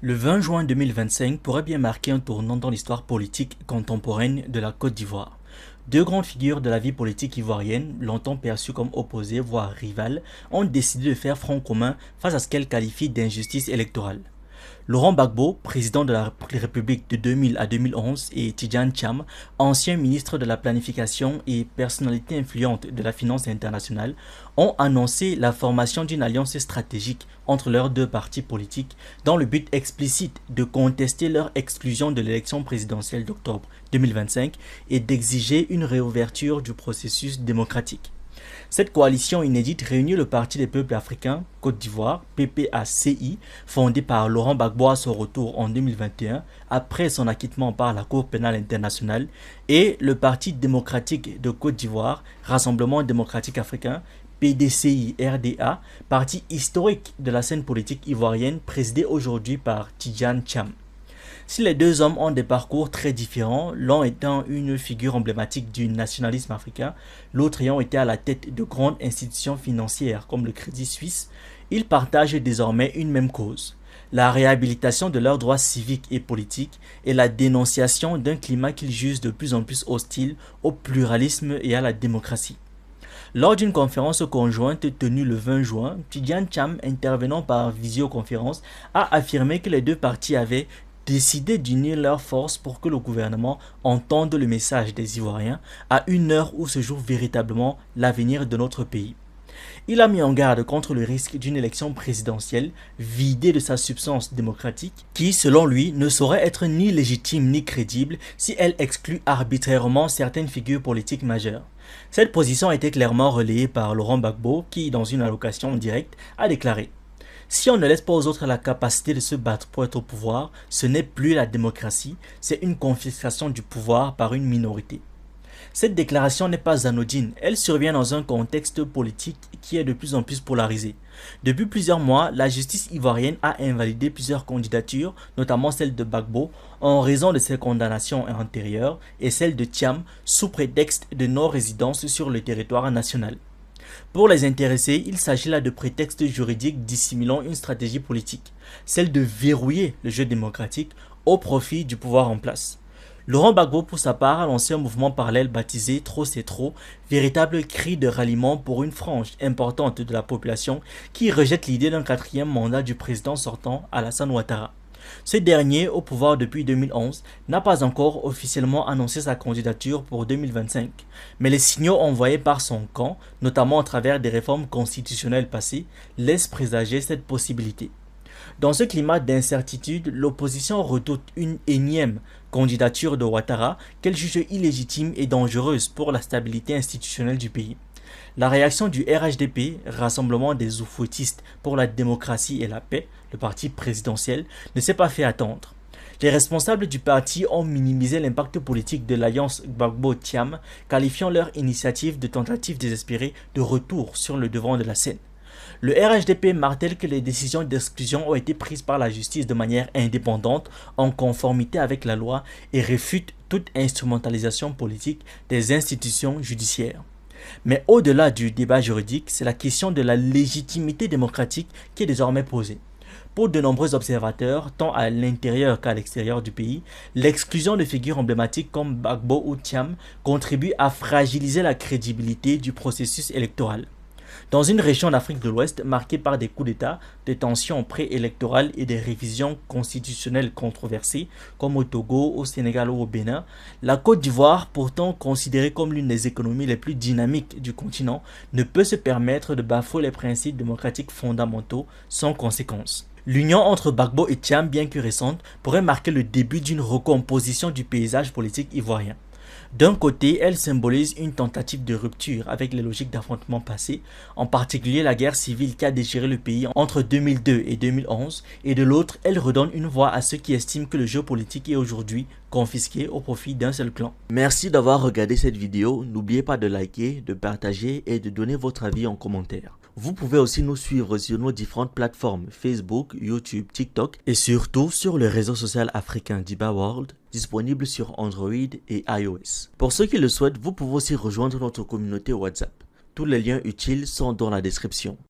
Le 20 juin 2025 pourrait bien marquer un tournant dans l'histoire politique contemporaine de la Côte d'Ivoire. Deux grandes figures de la vie politique ivoirienne, longtemps perçues comme opposées, voire rivales, ont décidé de faire front commun face à ce qu'elles qualifient d'injustice électorale. Laurent Gbagbo, président de la République de 2000 à 2011, et Tidjane Thiam, ancien ministre de la Planification et personnalité influente de la finance internationale, ont annoncé la formation d'une alliance stratégique entre leurs deux partis politiques dans le but explicite de contester leur exclusion de l'élection présidentielle d'octobre 2025 et d'exiger une réouverture du processus démocratique. Cette coalition inédite réunit le Parti des peuples africains, Côte d'Ivoire, PPACI, fondé par Laurent Gbagbo à son retour en 2021, après son acquittement par la Cour pénale internationale, et le Parti démocratique de Côte d'Ivoire, Rassemblement démocratique africain, PDCI-RDA, parti historique de la scène politique ivoirienne présidé aujourd'hui par Tidjane Thiam. Si les deux hommes ont des parcours très différents, l'un étant une figure emblématique du nationalisme africain, l'autre ayant été à la tête de grandes institutions financières comme le Crédit Suisse, ils partagent désormais une même cause: la réhabilitation de leurs droits civiques et politiques et la dénonciation d'un climat qu'ils jugent de plus en plus hostile au pluralisme et à la démocratie. Lors d'une conférence conjointe tenue le 20 juin, Tidjane Thiam, intervenant par visioconférence, a affirmé que les deux partis avaient décidé d'unir leurs forces pour que le gouvernement entende le message des Ivoiriens à une heure où se joue véritablement l'avenir de notre pays. Il a mis en garde contre le risque d'une élection présidentielle vidée de sa substance démocratique qui, selon lui, ne saurait être ni légitime ni crédible si elle exclut arbitrairement certaines figures politiques majeures. Cette position a été clairement relayée par Laurent Gbagbo qui, dans une allocution directe, a déclaré: si on ne laisse pas aux autres la capacité de se battre pour être au pouvoir, ce n'est plus la démocratie, c'est une confiscation du pouvoir par une minorité. Cette déclaration n'est pas anodine, elle survient dans un contexte politique qui est de plus en plus polarisé. Depuis plusieurs mois, la justice ivoirienne a invalidé plusieurs candidatures, notamment celle de Gbagbo, en raison de ses condamnations antérieures, et celle de Thiam sous prétexte de non-résidence sur le territoire national. Pour les intéressés, il s'agit là de prétextes juridiques dissimulant une stratégie politique, celle de verrouiller le jeu démocratique au profit du pouvoir en place. Laurent Gbagbo, pour sa part, a lancé un mouvement parallèle baptisé Trop c'est trop, véritable cri de ralliement pour une frange importante de la population qui rejette l'idée d'un quatrième mandat du président sortant Alassane Ouattara. Ce dernier, au pouvoir depuis 2011, n'a pas encore officiellement annoncé sa candidature pour 2025, mais les signaux envoyés par son camp, notamment à travers des réformes constitutionnelles passées, laissent présager cette possibilité. Dans ce climat d'incertitude, l'opposition redoute une énième candidature de Ouattara qu'elle juge illégitime et dangereuse pour la stabilité institutionnelle du pays. La réaction du RHDP, Rassemblement des Oufouettistes pour la démocratie et la paix, le parti présidentiel, ne s'est pas fait attendre. Les responsables du parti ont minimisé l'impact politique de l'alliance Gbagbo-Thiam, qualifiant leur initiative de tentative désespérée de retour sur le devant de la scène. Le RHDP martèle que les décisions d'exclusion ont été prises par la justice de manière indépendante, en conformité avec la loi, et réfute toute instrumentalisation politique des institutions judiciaires. Mais au-delà du débat juridique, c'est la question de la légitimité démocratique qui est désormais posée. Pour de nombreux observateurs, tant à l'intérieur qu'à l'extérieur du pays, l'exclusion de figures emblématiques comme Gbagbo ou Thiam contribue à fragiliser la crédibilité du processus électoral. Dans une région d'Afrique de l'Ouest marquée par des coups d'État, des tensions préélectorales et des révisions constitutionnelles controversées, comme au Togo, au Sénégal ou au Bénin, la Côte d'Ivoire, pourtant considérée comme l'une des économies les plus dynamiques du continent, ne peut se permettre de bafouer les principes démocratiques fondamentaux sans conséquence. L'union entre Gbagbo et Thiam, bien que récente, pourrait marquer le début d'une recomposition du paysage politique ivoirien. D'un côté, elle symbolise une tentative de rupture avec les logiques d'affrontement passées, en particulier la guerre civile qui a déchiré le pays entre 2002 et 2011, et de l'autre, elle redonne une voix à ceux qui estiment que le jeu politique est aujourd'hui confisqué au profit d'un seul clan. Merci d'avoir regardé cette vidéo, n'oubliez pas de liker, de partager et de donner votre avis en commentaire. Vous pouvez aussi nous suivre sur nos différentes plateformes Facebook, YouTube, TikTok et surtout sur le réseau social africain Diba World, disponible sur Android et iOS. Pour ceux qui le souhaitent, vous pouvez aussi rejoindre notre communauté WhatsApp. Tous les liens utiles sont dans la description.